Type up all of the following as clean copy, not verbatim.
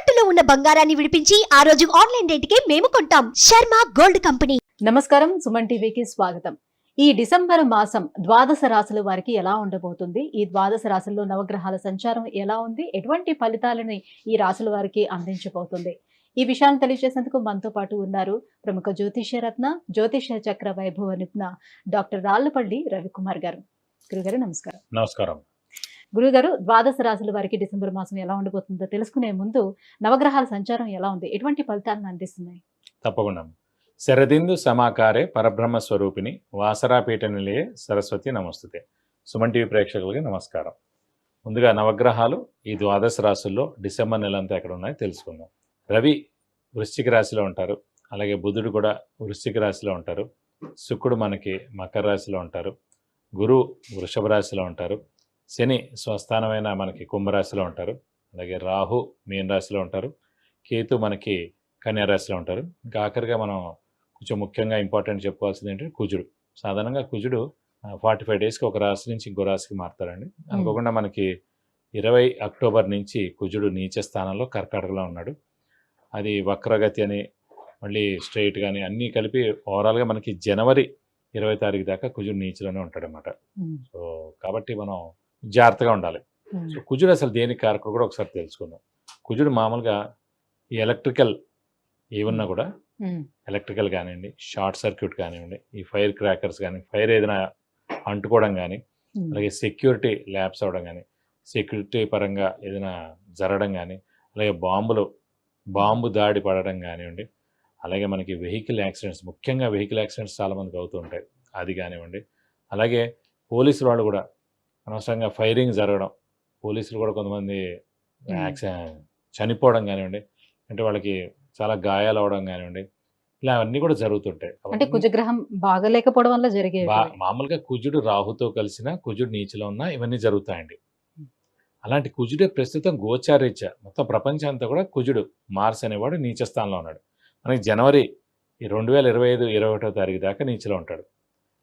తాకట్టులో ఉన్న బంగారాన్ని విడిపించి ఆ రోజు ఆన్లైన్ రేటుకే మేము కొంటాం. Sharma gold company. నమస్కారం, సుమన్ టీవీకి స్వాగతం. ఈ డిసెంబర్ మాసం ద్వాదశ రాశుల వారికి ఎలా ఉండబోతుంది, ఈ ద్వాదశ రాశుల్లో నవగ్రహాల సంచారం ఎలా ఉంది, ఎటువంటి ఫలితాలని ఈ రాశుల వారికి అందించబోతుంది, ఈ విషయాన్ని తెలియజేసేందుకు మనతో పాటు ఉన్నారు ప్రముఖ జ్యోతిష్య రత్న, జ్యోతిష్య చక్ర వైభవ నిపుణ డాక్టర్ రాళ్లపల్లి రవికుమార్ గారు. గురుగారు నమస్కారం. నమస్కారం. గురుగారు, ద్వాదశ రాశుల వారికి డిసెంబర్ మాసం ఎలా ఉండబోతుందో తెలుసుకునే ముందు నవగ్రహాల సంచారం ఎలా ఉంది, ఎటువంటి ఫలితాలను అందిస్తున్నాయి? తప్పకుండా. శరదిందు సమాకారే పరబ్రహ్మ స్వరూపిణి వాసరాపీఠ నిలయే సరస్వతి నమస్తుతే. సుమన్ టీవీ ప్రేక్షకులకి నమస్కారం. ముందుగా నవగ్రహాలు ఈ ద్వాదశ రాశుల్లో డిసెంబర్ నెలంతా ఎక్కడ ఉన్నాయో తెలుసుకుందాం. రవి వృశ్చిక రాశిలో ఉంటారు, అలాగే బుధుడు కూడా వృశ్చిక రాశిలో ఉంటారు, శుక్రుడు మనకి మకర రాశిలో ఉంటారు, గురువు వృషభ రాశిలో ఉంటారు, శని స్వస్థానమైన మనకి కుంభరాశిలో ఉంటారు, అలాగే రాహు మీన రాశిలో ఉంటారు, కేతు మనకి కన్యా రాశిలో ఉంటారు. ఇంకా ఆఖరిగా మనం కొంచెం ముఖ్యంగా ఇంపార్టెంట్ చెప్పుకోవాల్సింది ఏంటంటే కుజుడు. సాధారణంగా కుజుడు 45 డేస్కి ఒక రాశి నుంచి ఇంకో రాశికి మారుతారండి. అనుకోకుండా మనకి 20 అక్టోబర్ నుంచి కుజుడు నీచ స్థానంలో కర్కాటకలో ఉన్నాడు. అది వక్రగతి అని మళ్ళీ స్ట్రైట్ కానీ అన్నీ కలిపి ఓవరాల్గా మనకి జనవరి 20 తారీఖు దాకా కుజుడు నీచలోనే ఉంటాడనమాట. సో కాబట్టి మనం జాగ్రత్తగా ఉండాలి. సో కుజుడు అసలు దేనికి కారకుడు కూడా ఒకసారి తెలుసుకుందాం. కుజుడు మామూలుగా ఈ ఎలక్ట్రికల్ ఏమన్నా కూడా ఎలక్ట్రికల్ కానివ్వండి, షార్ట్ సర్క్యూట్ కానివ్వండి, ఈ ఫైర్ క్రాకర్స్ కానీ, ఫైర్ ఏదైనా అంటుకోవడం కానీ, అలాగే సెక్యూరిటీ ల్యాబ్స్ అవ్వడం కానీ, సెక్యూరిటీ పరంగా ఏదైనా జరగడం కానీ, అలాగే బాంబు దాడి పడడం కానివ్వండి, అలాగే మనకి వెహికల్ యాక్సిడెంట్స్, ముఖ్యంగా వెహికల్ యాక్సిడెంట్స్ చాలామందికి అవుతూ ఉంటాయి, అది కానివ్వండి. అలాగే పోలీసుల వాళ్ళు కూడా అనవసరంగా ఫైరింగ్ జరగడం, పోలీసులు కూడా కొంతమంది చనిపోవడం కానివ్వండి, అంటే వాళ్ళకి చాలా గాయాలు అవడం కానివ్వండి, ఇలా అన్నీ కూడా జరుగుతుంటాయి. అంటే కుజగ్రహం బాగలేకపోవడం వల్ల జరిగే మామూలుగా కుజుడు రాహుతో కలిసిన, కుజుడు నీచలో ఉన్న ఇవన్నీ జరుగుతాయండి. అలాంటి కుజుడే ప్రస్తుతం గోచారీత్యా మొత్తం ప్రపంచం అంతా కూడా కుజుడు మార్స్ అనేవాడు నీచ స్థానంలో ఉన్నాడు. మనకి జనవరి 2025 21వ తారీఖు దాకా నీచలో ఉంటాడు.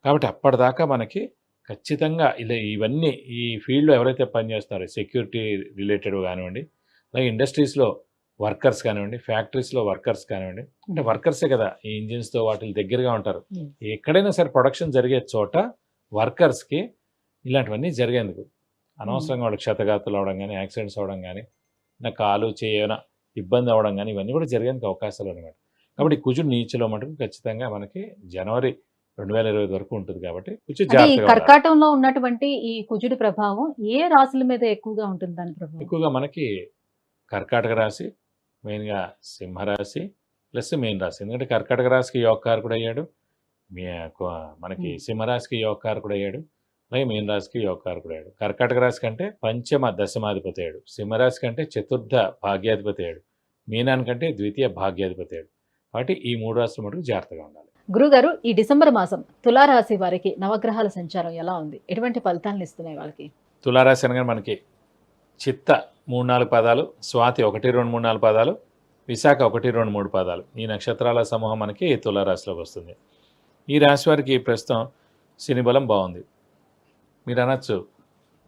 కాబట్టి అప్పటిదాకా మనకి ఖచ్చితంగా ఇలా ఇవన్నీ ఈ ఫీల్డ్లో ఎవరైతే పనిచేస్తున్నారో సెక్యూరిటీ రిలేటెడ్ కానివ్వండి, అలాగే ఇండస్ట్రీస్లో వర్కర్స్ కానివ్వండి, ఫ్యాక్టరీస్లో వర్కర్స్ కానివ్వండి, అంటే వర్కర్సే కదా ఈ ఇంజిన్స్తో వాటి దగ్గరగా ఉంటారు. ఎక్కడైనా సరే ప్రొడక్షన్ జరిగే చోట వర్కర్స్కి ఇలాంటివన్నీ జరిగేందుకు అనవసరంగా వాళ్ళకి క్షతగాతులు అవడం కానీ, యాక్సిడెంట్స్ అవడం కానీ, నా కాలు చేయన ఇబ్బంది అవడం కానీ, ఇవన్నీ కూడా జరిగేందుకు అవకాశాలు అనమాట. కాబట్టి కుజుడు నీచలో మటుకు ఖచ్చితంగా మనకి జనవరి 2025 వరకు ఉంటుంది. కాబట్టి కర్కాటకంలో ఉన్నటువంటి ఈ కుజుడి ప్రభావం ఏ రాశుల మీద ఎక్కువగా ఉంటుంది? దాని ప్రభావం ఎక్కువగా మనకి కర్కాటక రాశి, మెయిన్గా సింహరాశి ప్లస్ మీన రాశి. ఎందుకంటే కర్కాటక రాశికి యోగకారకుడు అయ్యాడు, మనకి సింహరాశికి యోగకారకుడు అయ్యాడు, అలాగే మీన రాశికి యోగకారకుడు అయ్యాడు. కర్కాటక రాశి కంటే పంచమ దశమాధిపతి అయ్యాడు, సింహరాశి కంటే చతుర్థ భాగ్యాధిపతి అయ్యాడు, మీనానికంటే ద్వితీయ భాగ్యాధిపతి అయ్యాడు. కాబట్టి ఈ 3 రాశులు మటుకు జాగ్రత్తగా ఉండాలి. గురుగారు, ఈ డిసెంబర్ మాసం తులారాశి వారికి నవగ్రహాల సంచారం ఎలా ఉంది, ఎటువంటి ఫలితాలను ఇస్తున్నాయి వాళ్ళకి? తులారాశి అనగా మనకి చిత్త 3-4 పాదాలు, స్వాతి 1-2-3-4 పాదాలు, విశాఖ 1-2-3 పాదాలు, ఈ నక్షత్రాల సమూహం మనకి తులారాశిలోకి వస్తుంది. ఈ రాశి వారికి ప్రస్తుతం శని బలం బాగుంది. మీరు అనొచ్చు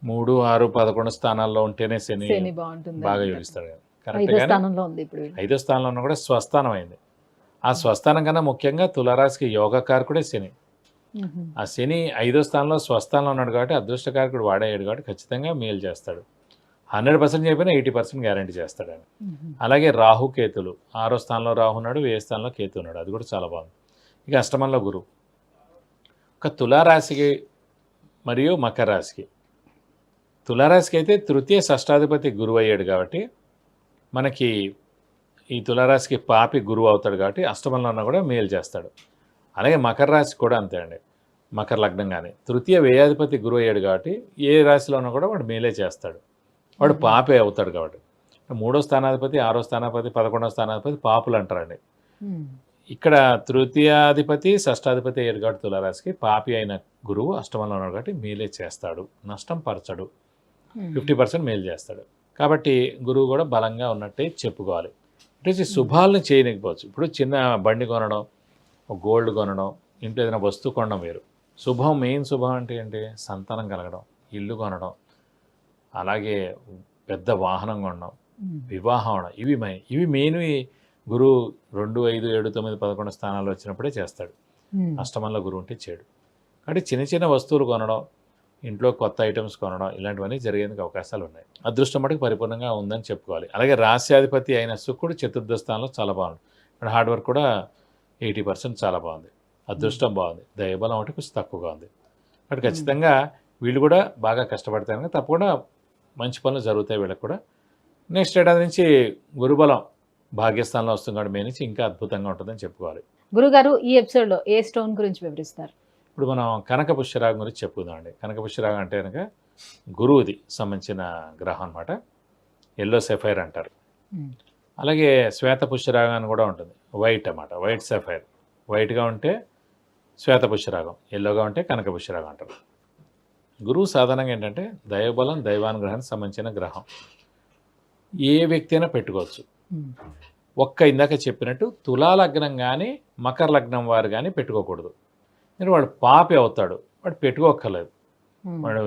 3, 6, 11 స్థానాల్లో ఉంటేనే శని బాగా యోగిస్తాడు. కరెక్ట్గా 5వ స్థానంలో ఉన్న కూడా స్వస్థానం అయింది. ఆ స్వస్థానం కన్నా ముఖ్యంగా తులారాశికి యోగకారకుడే శని. ఆ శని 5వ స్థానంలో స్వస్థానంలో ఉన్నాడు కాబట్టి అదృష్టకారకుడు వాడయ్యాడు కాబట్టి ఖచ్చితంగా మేలు చేస్తాడు. 100% చెప్పినా 80% గ్యారంటీ చేస్తాడు ఆయన. అలాగే రాహుకేతులు 6వ స్థానంలో రాహు ఉన్నాడు, 10వ స్థానంలో కేతు ఉన్నాడు, అది కూడా చాలా బాగుంది. ఇక అష్టమంలో గురువు. ఒక తులారాశికి మరియు మకర రాశికి, తులారాశికి అయితే తృతీయ షష్టాధిపతి గురువు అయ్యాడు కాబట్టి మనకి ఈ తులారాశికి పాపి గురువు అవుతాడు కాబట్టి అష్టమంలో ఉన్నా కూడా మేలు చేస్తాడు. అలాగే మకర రాశి కూడా అంతే అండి, మకర లగ్నం కానీ తృతీయ వ్యయాధిపతి గురువు అయ్యాడు కాబట్టి ఏ రాశిలో ఉన్నా కూడా వాడు మేలే చేస్తాడు, వాడు పాపే అవుతాడు. కాబట్టి 3వ స్థానాధిపతి, 6వ స్థానాధిపతి, 11వ స్థానాధిపతి పాపులు అంటారండి. ఇక్కడ తృతీయాధిపతి షష్టాధిపతి అయ్యాడు కాబట్టి తులారాశికి పాపి అయిన గురువు అష్టమంలో ఉన్నాడు కాబట్టి మేలే చేస్తాడు, నష్టం పరచడు, 50% మేలు చేస్తాడు. కాబట్టి గురువు కూడా బలంగా ఉన్నట్టే చెప్పుకోవాలి. అంటే శుభాలను చేయలేకపోవచ్చు. ఇప్పుడు చిన్న బండి కొనడం, గోల్డ్ కొనడం, ఇంట్లో ఏదైనా వస్తువు కొనడం వేరు. శుభం, మెయిన్ శుభం అంటే ఏంటి? సంతానం కలగడం, ఇల్లు కొనడం, అలాగే పెద్ద వాహనం కొనడం, వివాహం అవడం, ఇవి మెయిన్. గురువు 2, 5, 7, 9, 11 స్థానాలు వచ్చినప్పుడే చేస్తాడు. అష్టమంలో గురువు ఉంటే చేయడు. కాబట్టి చిన్న చిన్న వస్తువులు కొనడం, ఇంట్లో కొత్త ఐటమ్స్ కొనడం, ఇలాంటివన్నీ జరిగేందుకు అవకాశాలు ఉన్నాయి. అదృష్టం మటుకు పరిపూర్ణంగా ఉందని చెప్పుకోవాలి. అలాగే రాశ్యాధిపతి అయిన శుక్రుడు చతుర్థ స్థానంలో చాలా బాగుంది. ఇక్కడ హార్డ్ వర్క్ కూడా 80% చాలా బాగుంది. అదృష్టం బాగుంది. దైవబలం ఒకటి కొంచెం తక్కువగా ఉంది. కాబట్టి ఖచ్చితంగా వీళ్ళు కూడా బాగా కష్టపడతారు కనుక తప్పకుండా మంచి పనులు జరుగుతాయి వీళ్ళకి కూడా. నెక్స్ట్ ఏడాది నుంచి గురుబలం భాగ్యస్థానంలో వస్తుంది కాబట్టి మే నుంచి ఇంకా అద్భుతంగా ఉంటుందని చెప్పుకోవాలి. గురుగారు, ఈ ఎపిసోడ్లో ఏ స్టోన్ గురించి వివరిస్తారు? ఇప్పుడు మనం కనక పుష్యరాగం గురించి చెప్పుకుందామండి. కనక పుష్యరాగం అంటే కనుక గురువుది సంబంధించిన గ్రహం అనమాట. ఎల్లో సెఫైర్ అంటారు. అలాగే శ్వేత పుష్యరాగం అని కూడా ఉంటుంది. వైట్ అన్నమాట, వైట్ సెఫైర్. వైట్గా ఉంటే శ్వేత పుష్యరాగం, ఎల్లోగా ఉంటే కనక పుష్యరాగం అంటారు. గురువు సాధారణంగా ఏంటంటే దైవబలం, దైవానుగ్రహానికి సంబంధించిన గ్రహం. ఏ వ్యక్తి అయినా పెట్టుకోవచ్చు. ఇందాక చెప్పినట్టు తులా లగ్నం కానీ మకర లగ్నం వారు కానీ పెట్టుకోకూడదు. నేను వాడు పాపి అవుతాడు, వాడు పెట్టుకోక్కర్లేదు. వాడు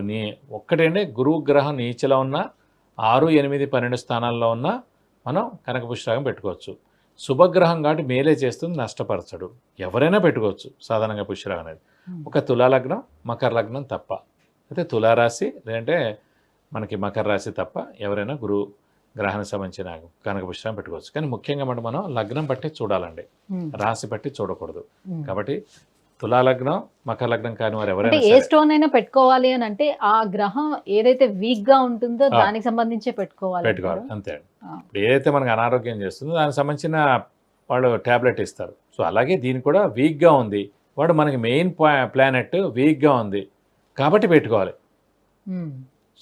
ఒక్కటంటే గురువు గ్రహం నీచలో ఉన్నా 6, 8, 12 స్థానాల్లో ఉన్నా మనం కనక పుష్యరాగం పెట్టుకోవచ్చు. శుభగ్రహం కాబట్టి మేలే చేస్తుంది, నష్టపరచడు. ఎవరైనా పెట్టుకోవచ్చు సాధారణంగా పుష్యరాగం అనేది. ఒక తులా లగ్నం, మకర లగ్నం తప్ప. అయితే తులారాశి లేదంటే మనకి మకర రాశి తప్ప ఎవరైనా గురువు గ్రహానికి సంబంధించిన కనక పుష్యరాగం పెట్టుకోవచ్చు. కానీ ముఖ్యంగా మనం లగ్నం బట్టి చూడాలండి, రాశి బట్టి చూడకూడదు. కాబట్టి తులా లగ్నం, మకర లగ్నం కాని వారు ఎవరైనా ఏ స్టోన్ అయినా పెట్టుకోవాలి అని అంటే ఆ గ్రహం ఏదైతే వీక్ గా ఉంటుందో దానికి సంబంధించే పెట్టుకోవాలి అంతే. ఇప్పుడు ఏదైతే మనకు అనారోగ్యం చేస్తుందో దానికి సంబంధించిన వాళ్ళు ట్యాబ్లెట్ ఇస్తారు. సో అలాగే దీనికి కూడా వీక్గా ఉంది, వాడు మనకి మెయిన్ ప్లానెట్ వీక్గా ఉంది కాబట్టి పెట్టుకోవాలి.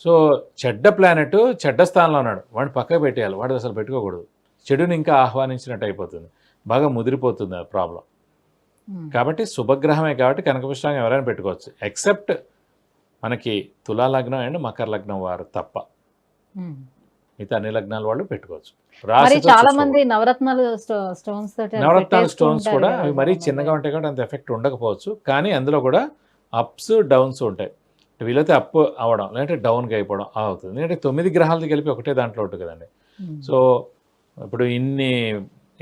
సో చెడ్డ ప్లానెట్ చెడ్డ స్థానంలో ఉన్నాడు, వాడిని పక్కకు పెట్టేయాలి. వాడు అసలు పెట్టుకోకూడదు. చెడుని ఇంకా ఆహ్వానించినట్టు అయిపోతుంది, బాగా ముదిరిపోతుంది ఆ ప్రాబ్లం. కాబట్టి శుభగ్రహమే కాబట్టి కనక పుష్యరాగం ఎవరైనా పెట్టుకోవచ్చు. ఎక్సెప్ట్ మనకి తులా లగ్నం అండ్ మకర లగ్నం వారు తప్ప మిగతా అన్ని లగ్నాల వాళ్ళు పెట్టుకోవచ్చు. చాలా మంది నవరత్నాలు స్టోన్స్ కూడా అవి మరీ చిన్నగా ఉంటాయి కాబట్టి అంత ఎఫెక్ట్ ఉండకపోవచ్చు. కానీ అందులో కూడా అప్స్ డౌన్స్ ఉంటాయి. వీలైతే అప్ అవ్వడం లేదంటే డౌన్గా అయిపోవడం అవుతుంది. ఎందుకంటే 9 గ్రహాలతో కలిపి ఒకటే దాంట్లో ఉంటుంది కదండి. సో ఇప్పుడు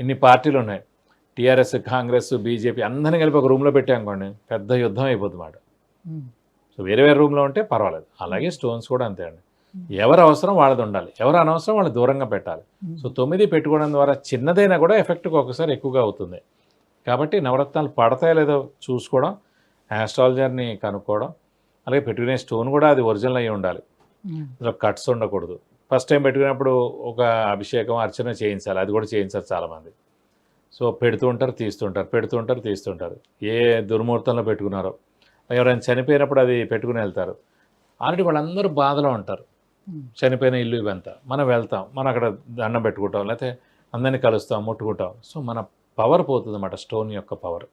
ఇన్ని పార్టీలు ఉన్నాయి, టీఆర్ఎస్, కాంగ్రెస్, బీజేపీ అందరినీ కలిపి ఒక రూమ్లో పెట్టామనుకోండి, పెద్ద యుద్ధం అయిపోతుంది మాట. సో వేరే వేరే రూమ్లో ఉంటే పర్వాలేదు. అలాగే స్టోన్స్ కూడా అంతే అండి. ఎవరు అవసరం వాళ్ళది ఉండాలి, ఎవరు అనవసరం వాళ్ళు దూరంగా పెట్టాలి. సో 9 పెట్టుకోవడం ద్వారా చిన్నదైనా కూడా ఎఫెక్ట్ ఒకసారి ఎక్కువగా అవుతుంది. కాబట్టి నవరత్నాలు పడతాయో లేదో చూసుకోవడం, ఆస్ట్రాలజర్ని కనుక్కోవడం, అలాగే పెట్టుకునే స్టోన్ కూడా అది ఒరిజినల్ అయ్యి ఉండాలి, కట్స్ ఉండకూడదు. ఫస్ట్ టైం పెట్టుకున్నప్పుడు ఒక అభిషేకం, అర్చన చేయించాలి, అది కూడా చేయించారు చాలామంది. సో పెడుతూ ఉంటారు, తీస్తుంటారు. ఏ దుర్ముహూర్తంలో పెట్టుకున్నారో, ఎవరైనా చనిపోయినప్పుడు అది పెట్టుకుని వెళ్తారు. ఆల్రెడీ వాళ్ళందరూ బాధలో ఉంటారు, చనిపోయిన ఇల్లు ఇవంతా. మనం వెళ్తాం, మనం అక్కడ దండం పెట్టుకుంటాం, లేకపోతే అందరినీ కలుస్తాం, ముట్టుకుంటాం. సో మన పవర్ పోతుంది అన్నమాట, స్టోన్ యొక్క పవర్.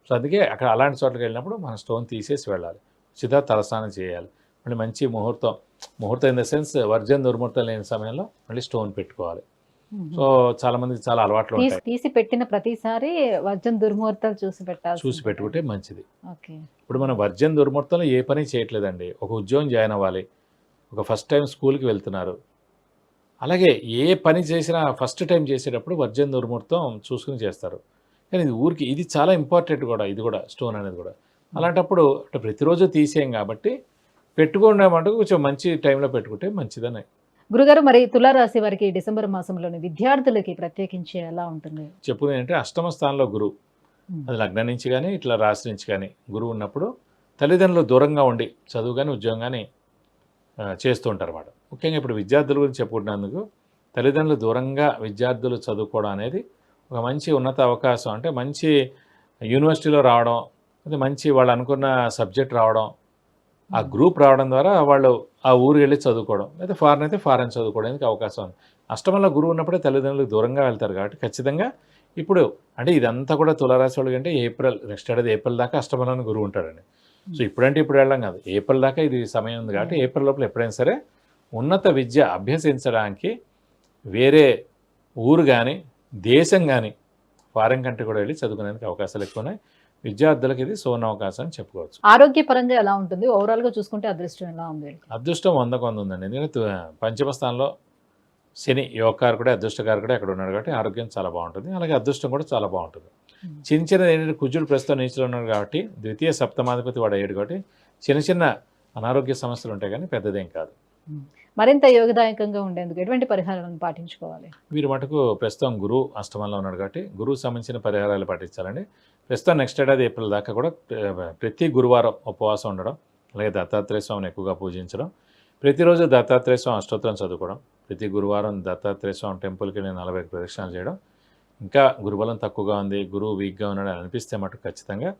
సో అందుకే అక్కడ అలాంటి చోట్లకి వెళ్ళినప్పుడు మన స్టోన్ తీసేసి వెళ్ళాలి. సిద్ధ తలస్నానం చేయాలి, మళ్ళీ మంచి ముహూర్తం ఇన్ ద సెన్స్ వర్జన్ దుర్ముహూర్తం లేని సమయంలో మళ్ళీ స్టోన్ పెట్టుకోవాలి. సో చాలా మందికి చాలా అలవాట్లు ఉంటాయి. తీసి పెట్టిన ప్రతిసారి వర్జన్ దుర్ముహూర్తాలు చూసి పెట్టుకుంటే మంచిది. ఇప్పుడు మనం వర్జన్ దుర్ముహూర్తంలో ఏ పని చేయట్లేదండి. ఒక ఉద్యోగం జాయిన్ అవ్వాలి, ఒక ఫస్ట్ టైం స్కూల్కి వెళ్తున్నారు, అలాగే ఏ పని చేసినా ఫస్ట్ టైం చేసేటప్పుడు వర్జన్ దుర్ముహూర్తం చూసుకుని చేస్తారు. కానీ ఇది చాలా ఇంపార్టెంట్ కూడా, ఇది కూడా స్టోన్ అనేది కూడా. అలాంటప్పుడు అంటే ప్రతిరోజు తీసేయం కాబట్టి పెట్టుకోవడం కొంచెం మంచి టైంలో పెట్టుకుంటే మంచిదని. గురుగారు, మరి తులారాశి వారికి డిసెంబర్ మాసంలోని విద్యార్థులకి ప్రత్యేకించి ఎలా ఉంటుంది? చెప్పుకునే అంటే అష్టమ స్థానంలో గురువు, అది లగ్నం నుంచి కానీ ఇట్లా రాశి నుంచి కానీ గురువు ఉన్నప్పుడు తల్లిదండ్రులు దూరంగా ఉండి చదువు కానీ ఉద్యోగం కానీ చేస్తూ ఉంటారు అన్నమాట. ముఖ్యంగా ఇప్పుడు విద్యార్థుల గురించి చెప్పుకుంటున్నందుకు తల్లిదండ్రులు దూరంగా విద్యార్థులు చదువుకోవడం అనేది ఒక మంచి ఉన్నత అవకాశం. అంటే మంచి యూనివర్సిటీలో రావడం, అది మంచి వాళ్ళు అనుకున్న సబ్జెక్ట్ రావడం, ఆ గ్రూప్ రావడం ద్వారా వాళ్ళు ఆ ఊరు వెళ్ళి చదువుకోవడం, లేదా ఫారెన్ అయితే ఫారెన్ చదువుకోవడానికి అవకాశం ఉంది. అష్టమంలో గురువు ఉన్నప్పుడే తల్లిదండ్రులకు దూరంగా వెళ్తారు కాబట్టి ఖచ్చితంగా ఇప్పుడు అంటే ఇదంతా కూడా తులారాశి వాళ్ళకి అంటే నెక్స్ట్ ఏప్రిల్ దాకా అష్టమంలోని గురువు ఉంటాడండి. సో ఇప్పుడంటే ఇప్పుడు వెళ్ళడం కాదు, ఏప్రిల్ దాకా ఇది సమయం ఉంది కాబట్టి ఏప్రిల్ లోపల ఎప్పుడైనా సరే ఉన్నత విద్య అభ్యసించడానికి వేరే ఊరు కానీ దేశం కానీ ఫారెన్ కంట్రీ కూడా వెళ్ళి చదువుకునేందుకు అవకాశాలు ఎక్కువ ఉన్నాయి. విద్యార్థులకు ఇది సువర్ణ అవకాశం అని చెప్పుకోవచ్చు. ఆరోగ్యపరంగా ఎలా ఉంటుంది? ఓవరాల్గా చూసుకుంటే అదృష్టం ఎలా ఉంది? అదృష్టం 100కు 100 ఉందండి. ఎందుకంటే పంచమ స్థానంలో శని యోగకారకుడే అదృష్టకారకుడే అక్కడ ఉన్నాడు కాబట్టి ఆరోగ్యం చాలా బాగుంటుంది, అలాగే అదృష్టం కూడా చాలా బాగుంటుంది. చిన్న చిన్నది ఏంటంటే కుజుడు ప్రస్తుతం నీచులో ఉన్నాడు కాబట్టి ద్వితీయ సప్తమాధిపతి వాడు అయ్యాడు కాబట్టి చిన్న చిన్న అనారోగ్య సమస్యలు ఉంటాయి కానీ పెద్దదేం కాదు. మరింత యోగదాయకంగా ఉండేందుకు ఎటువంటి పరిహారాలను పాటించుకోవాలి? వీరు మటుకు ప్రస్తుతం గురువు అష్టమంలో ఉన్నాడు కాబట్టి గురువు సంబంధించిన పరిహారాలు పాటించాలండి. ప్రస్తుతం నెక్స్ట్ ఏడాది ఏప్రిల్ దాకా కూడా ప్రతి గురువారం ఉపవాసం ఉండడం, అలాగే దత్తాత్రేయ స్వామిని ఎక్కువగా పూజించడం, ప్రతిరోజు దత్తాత్రేయ స్వామి అష్టోత్తరం చదువుకోవడం, ప్రతి గురువారం దత్తాత్రేయ స్వామి టెంపుల్కి నేను 40 ప్రదక్షిణాలు చేయడం, ఇంకా గురుబలం తక్కువగా ఉంది, గురువు వీక్గా ఉన్నాడు అని అనిపిస్తే మటుకు ఖచ్చితంగా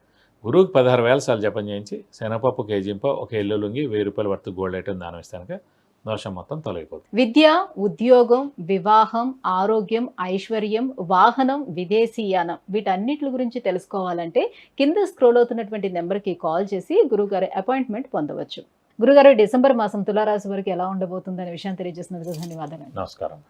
గురువుకి 16,000 సార్లు జపం చేయించి శనగపప్పు కేజీంపో ఒక ఎల్లు లుంగి 1000 రూపాయల వర్త్ గోల్డ్ ఐటమ్ దానం ఇస్తాను, దోషం మొత్తం తొలగిపోతుంది. విద్య, ఉద్యోగం, వివాహం, ఆరోగ్యం, ఐశ్వర్యం, వాహనం, విదేశీయానం వీటన్నిటి గురించి తెలుసుకోవాలంటే కింద స్క్రోల్ అవుతున్నటువంటి నెంబర్కి కాల్ చేసి గురుగారి అపాయింట్మెంట్ పొందవచ్చు. గురుగారు, డిసెంబర్ మాసం తులారాశి వారికి ఎలా ఉండబోతుందనే విషయం తెలియజేసినందుకు ధన్యవాదాలు. నమస్కారం.